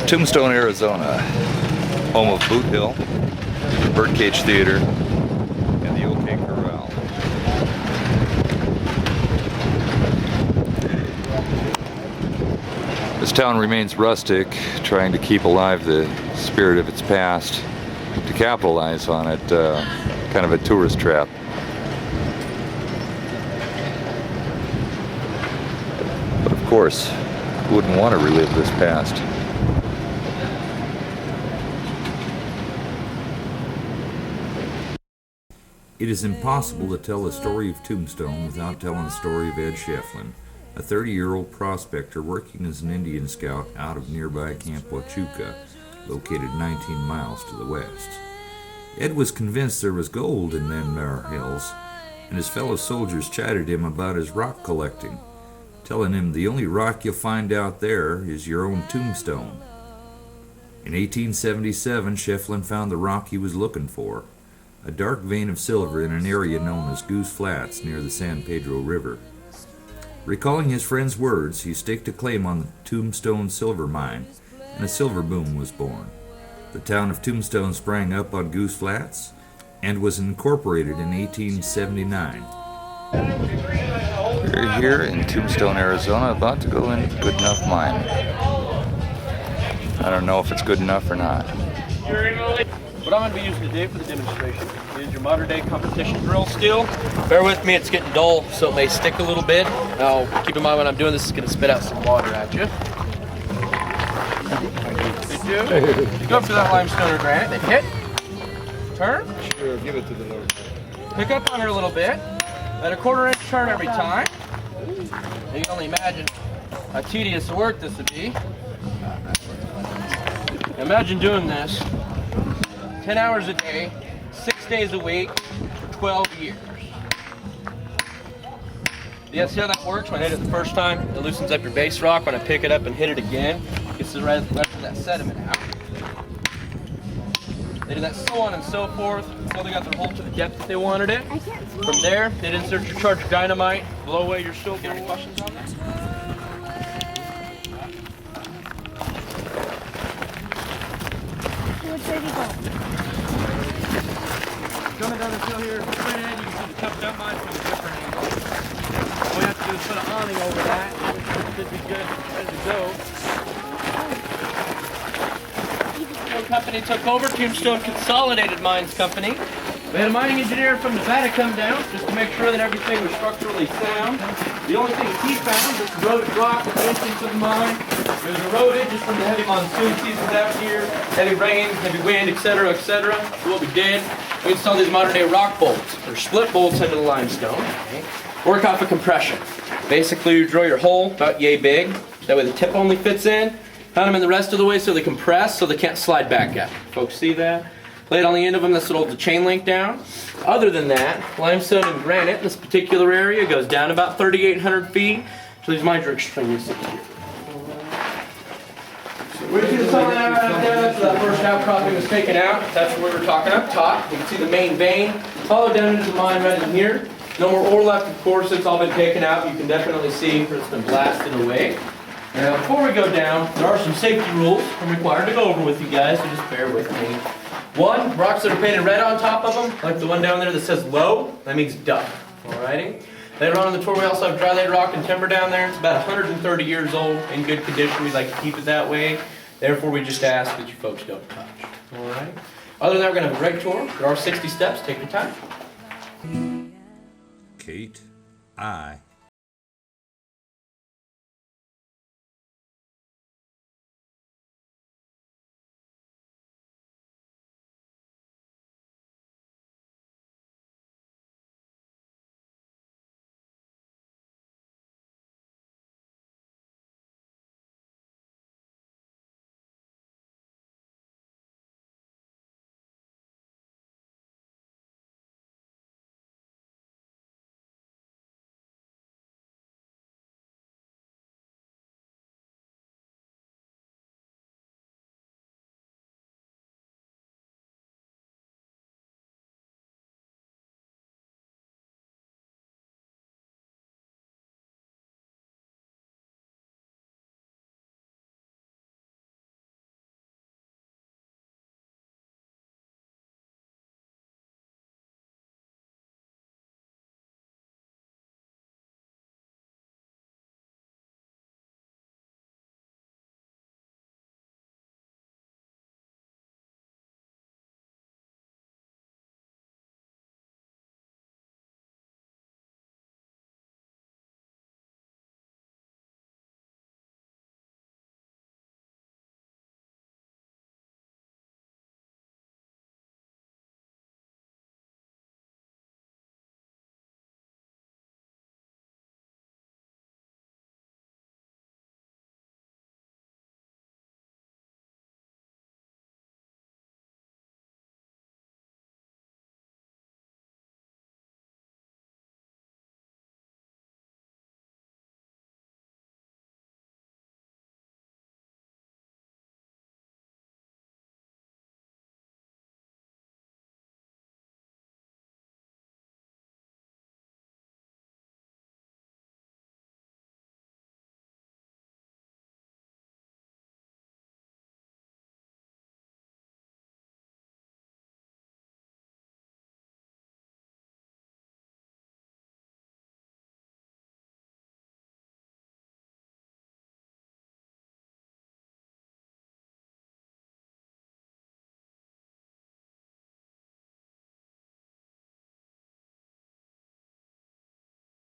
Tombstone, Arizona, home of Boot Hill, the Birdcage Theater, and the OK Corral. This town remains rustic, trying to keep alive the spirit of its past, to capitalize on it, kind of a tourist trap. But of course, who wouldn't want to relive this past? It is impossible to tell the story of Tombstone without telling the story of Ed Shefflin, a 30-year-old prospector working as an Indian scout out of nearby Camp Huachuca, located 19 miles to the west. Ed was convinced there was gold in them there hills, and his fellow soldiers chatted him about his rock collecting, telling him the only rock you'll find out there is your own tombstone. In 1877, Shefflin found the rock he was looking for, a dark vein of silver in an area known as Goose Flats near the San Pedro River. Recalling his friend's words, he staked a claim on the Tombstone silver mine, and a silver boom was born. The town of Tombstone sprang up on Goose Flats and was incorporated in 1879. We're here in Tombstone, Arizona, about to go into Good Enough Mine. I don't know if it's good enough or not. What I'm going to be using today for the demonstration is your modern day competition drill steel. Bear with me, it's getting dull, so it may stick a little bit. Now, keep in mind when I'm doing this, it's going to spit out some water at you. You go for that limestone or granite, then hit, turn. Sure, give it to the Lord. Pick up on her a little bit. At a 1/4 inch turn every time. You can only imagine how tedious work this would be. Imagine doing this 10 hours a day, 6 days a week, for 12 years. Yeah, see how that works? When I hit it the first time, it loosens up your base rock. When I pick it up and hit it again, it gets the rest of that sediment out. They did that so on and so forth until they got their hole to the depth that they wanted it. From there, they'd insert your charge of dynamite, blow away your stool. Got any questions on that? Coming down this hill here, straight ahead, you can see the tough dump mine from a different angle. All we have to do is put an awning over that. It should be good, ready to go. One company took over, Tombstone Consolidated Mines Company. We had a mining engineer from Nevada come down just to make sure that everything was structurally sound. The only thing he found was eroded rock at the entrance of the mine. It was eroded just from the heavy monsoon seasons out here, heavy rain, heavy wind, etc., etc. So what we did, we installed these modern day rock bolts. They're split bolts into the limestone. Okay. Work off of compression. Basically, you drill your hole about yay big. That way the tip only fits in. Pound them in the rest of the way so they compress, so they can't slide back out. Folks see that? Lay it on the end of them, that's what holds the chain link down. Other than that, limestone and granite in this particular area goes down about 3,800 feet. So these mines are extremely secure. We're just going to tell that right there, that's where that first outcropping was taken out. That's where we were talking up top. You can see the main vein. Follow down into the mine right in here. No more ore left, of course, it's all been taken out. You can definitely see where it's been blasted away. Now, before we go down, there are some safety rules I'm required to go over with you guys, so just bear with me. One, rocks that are painted red on top of them, like the one down there that says low, that means duck. Alrighty? Later on in the tour, we also have dry laid rock and timber down there. It's about 130 years old, in good condition. We'd like to keep it that way. Therefore, we just ask that you folks don't touch. Alright? Other than that, we're going to have a great tour. There are 60 steps. Take your time. Kate, I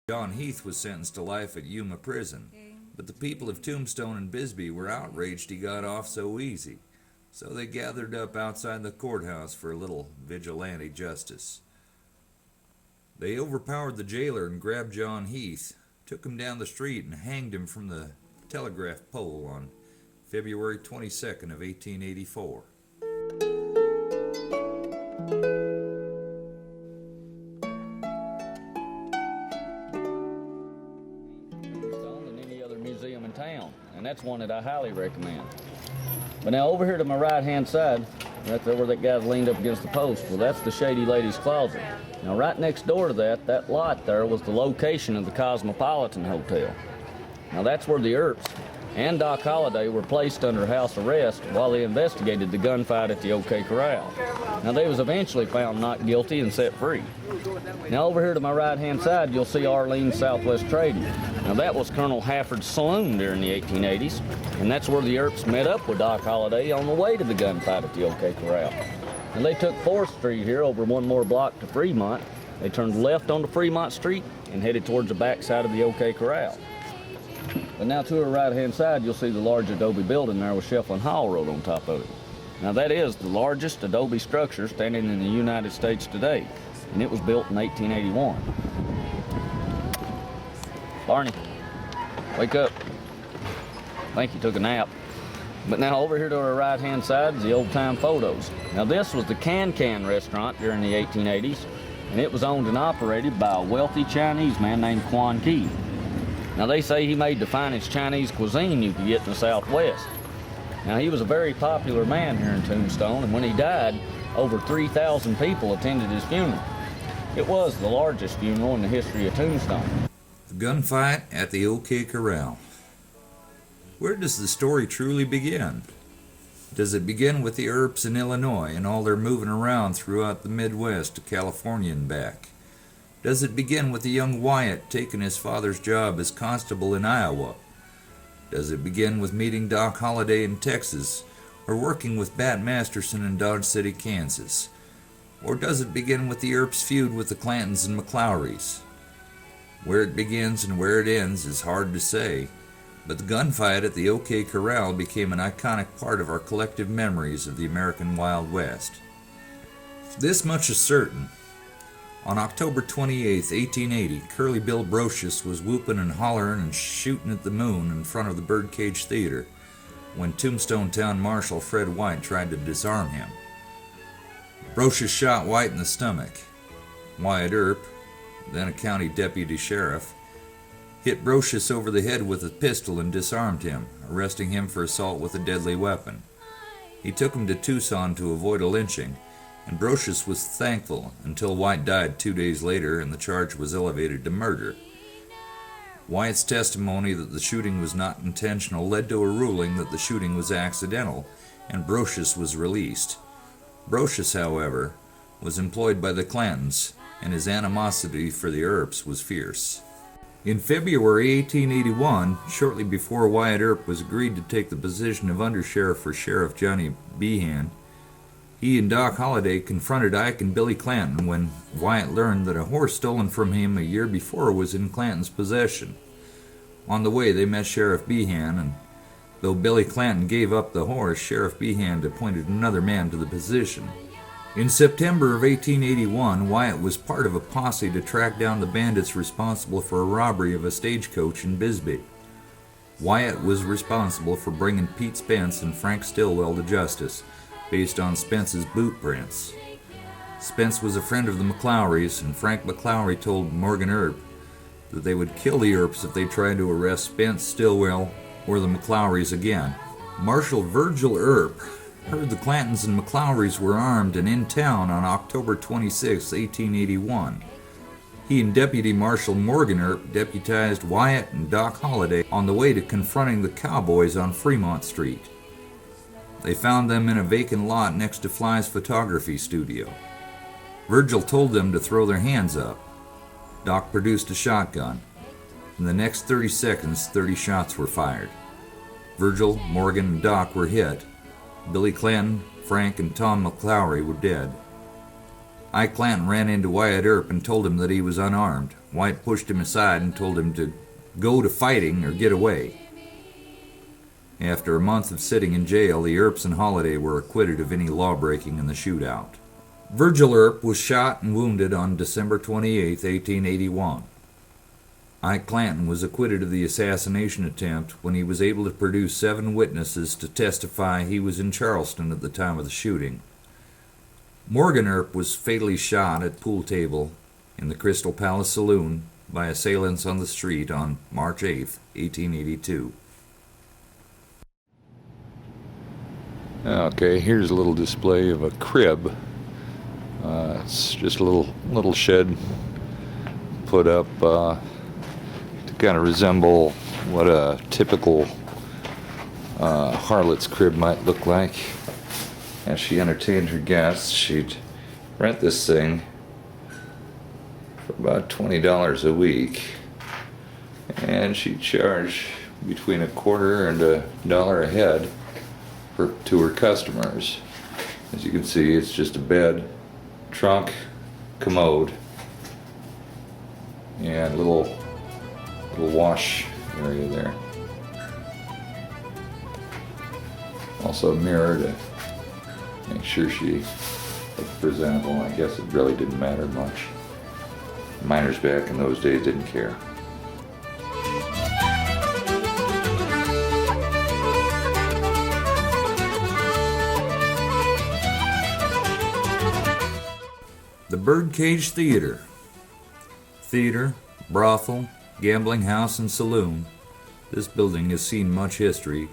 John Heath was sentenced to life at Yuma Prison, but the people of Tombstone and Bisbee were outraged he got off so easy, so they gathered up outside the courthouse for a little vigilante justice. They overpowered the jailer and grabbed John Heath, took him down the street and hanged him from the telegraph pole on February 22nd of 1884. Than any other museum in town, and that's one that I highly recommend. But now over here to my right hand side, right there where that guy's leaned up against the post, well, that's the Shady Lady's Closet. Now right next door to that lot there was the location of the Cosmopolitan Hotel. Now that's where the Earps and Doc Holliday were placed under house arrest while they investigated the gunfight at the OK Corral. Now they was eventually found not guilty and set free. Now over here to my right hand side you'll see Arlene's Southwest Trading. Now that was Colonel Hafford's saloon during the 1880s, and that's where the Earps met up with Doc Holliday on the way to the gunfight at the OK Corral. And they took 4th Street here over one more block to Fremont. They turned left onto Fremont Street and headed towards the back side of the OK Corral. But now to our right-hand side, you'll see the large adobe building there with Shefflin Hall Road on top of it. Now that is the largest adobe structure standing in the United States today, and it was built in 1881. Barney, wake up. I think he took a nap. But now over here to our right-hand side is the old-time photos. Now this was the Can restaurant during the 1880s, and it was owned and operated by a wealthy Chinese man named Quan Ki. Now they say he made the finest Chinese cuisine you could get in the Southwest. Now he was a very popular man here in Tombstone, and when he died, over 3,000 people attended his funeral. It was the largest funeral in the history of Tombstone. The gunfight at the OK Corral. Where does the story truly begin? Does it begin with the Earps in Illinois and all their moving around throughout the Midwest to California and back? Does it begin with the young Wyatt taking his father's job as constable in Iowa? Does it begin with meeting Doc Holliday in Texas or working with Bat Masterson in Dodge City, Kansas? Or does it begin with the Earps' feud with the Clantons and McLowrys? Where it begins and where it ends is hard to say, but the gunfight at the OK Corral became an iconic part of our collective memories of the American Wild West. This much is certain. On October 28, 1880, Curly Bill Brocious was whooping and hollering and shooting at the moon in front of the Birdcage Theater when Tombstone Town Marshal Fred White tried to disarm him. Brocious shot White in the stomach. Wyatt Earp, then a county deputy sheriff, hit Brocious over the head with a pistol and disarmed him, arresting him for assault with a deadly weapon. He took him to Tucson to avoid a lynching, and Brocious was thankful until White died 2 days later and the charge was elevated to murder. Wyatt's testimony that the shooting was not intentional led to a ruling that the shooting was accidental, and Brocious was released. Brocious, however, was employed by the Clantons, and his animosity for the Earps was fierce. In February 1881, shortly before Wyatt Earp was agreed to take the position of undersheriff for Sheriff Johnny Behan, he and Doc Holliday confronted Ike and Billy Clanton when Wyatt learned that a horse stolen from him a year before was in Clanton's possession. On the way, they met Sheriff Behan, and though Billy Clanton gave up the horse, Sheriff Behan appointed another man to the position. In September of 1881, Wyatt was part of a posse to track down the bandits responsible for a robbery of a stagecoach in Bisbee. Wyatt was responsible for bringing Pete Spence and Frank Stillwell to justice, based on Spence's boot prints. Spence was a friend of the McLowrys, and Frank McLowry told Morgan Earp that they would kill the Earps if they tried to arrest Spence, Stillwell, or the McLowrys again. Marshal Virgil Earp heard the Clantons and McLowrys were armed and in town on October 26, 1881. He and Deputy Marshal Morgan Earp deputized Wyatt and Doc Holliday on the way to confronting the cowboys on Fremont Street. They found them in a vacant lot next to Fly's photography studio. Virgil told them to throw their hands up. Doc produced a shotgun. In the next 30 seconds, 30 shots were fired. Virgil, Morgan, and Doc were hit. Billy Clanton, Frank, and Tom McLowry were dead. Ike Clanton ran into Wyatt Earp and told him that he was unarmed. Wyatt pushed him aside and told him to go to fighting or get away. After a month of sitting in jail, the Earps and Holiday were acquitted of any lawbreaking in the shootout. Virgil Earp was shot and wounded on December 28, 1881. Ike Clanton was acquitted of the assassination attempt when he was able to produce 7 witnesses to testify he was in Charleston at the time of the shooting. Morgan Earp was fatally shot at pool table in the Crystal Palace Saloon by assailants on the street on March 8, 1882. Okay, here's a little display of a crib. It's just a little shed put up to kind of resemble what a typical harlot's crib might look like. As she entertained her guests, she'd rent this thing for about $20 a week, and she'd charge between a quarter and $1 a head to her customers. As you can see, it's just a bed, trunk, commode, and little wash area there. Also a mirror to make sure she looked presentable. I guess it really didn't matter much. Miners back in those days didn't care. The Birdcage Theater. Theater, brothel, gambling house, and saloon. This building has seen much history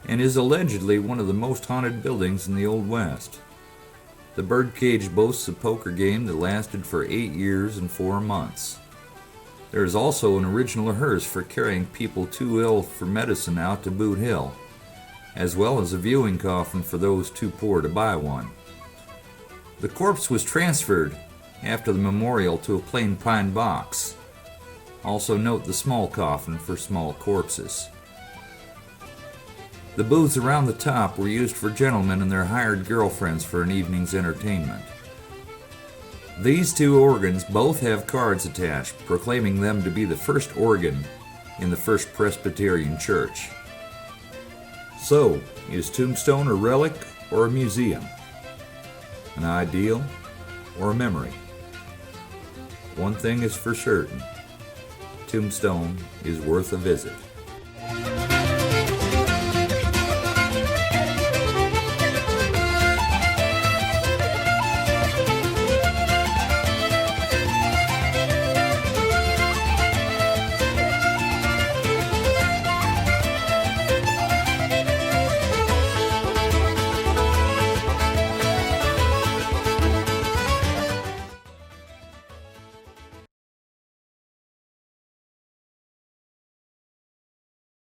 and is allegedly one of the most haunted buildings in the Old West. The Birdcage boasts a poker game that lasted for 8 years and 4 months. There is also an original hearse for carrying people too ill for medicine out to Boot Hill, as well as a viewing coffin for those too poor to buy one. The corpse was transferred after the memorial to a plain pine box. Also note the small coffin for small corpses. The booths around the top were used for gentlemen and their hired girlfriends for an evening's entertainment. These 2 organs both have cards attached, proclaiming them to be the first organ in the First Presbyterian Church. So, is Tombstone a relic or a museum? An ideal or a memory? One thing is for certain, Tombstone is worth a visit.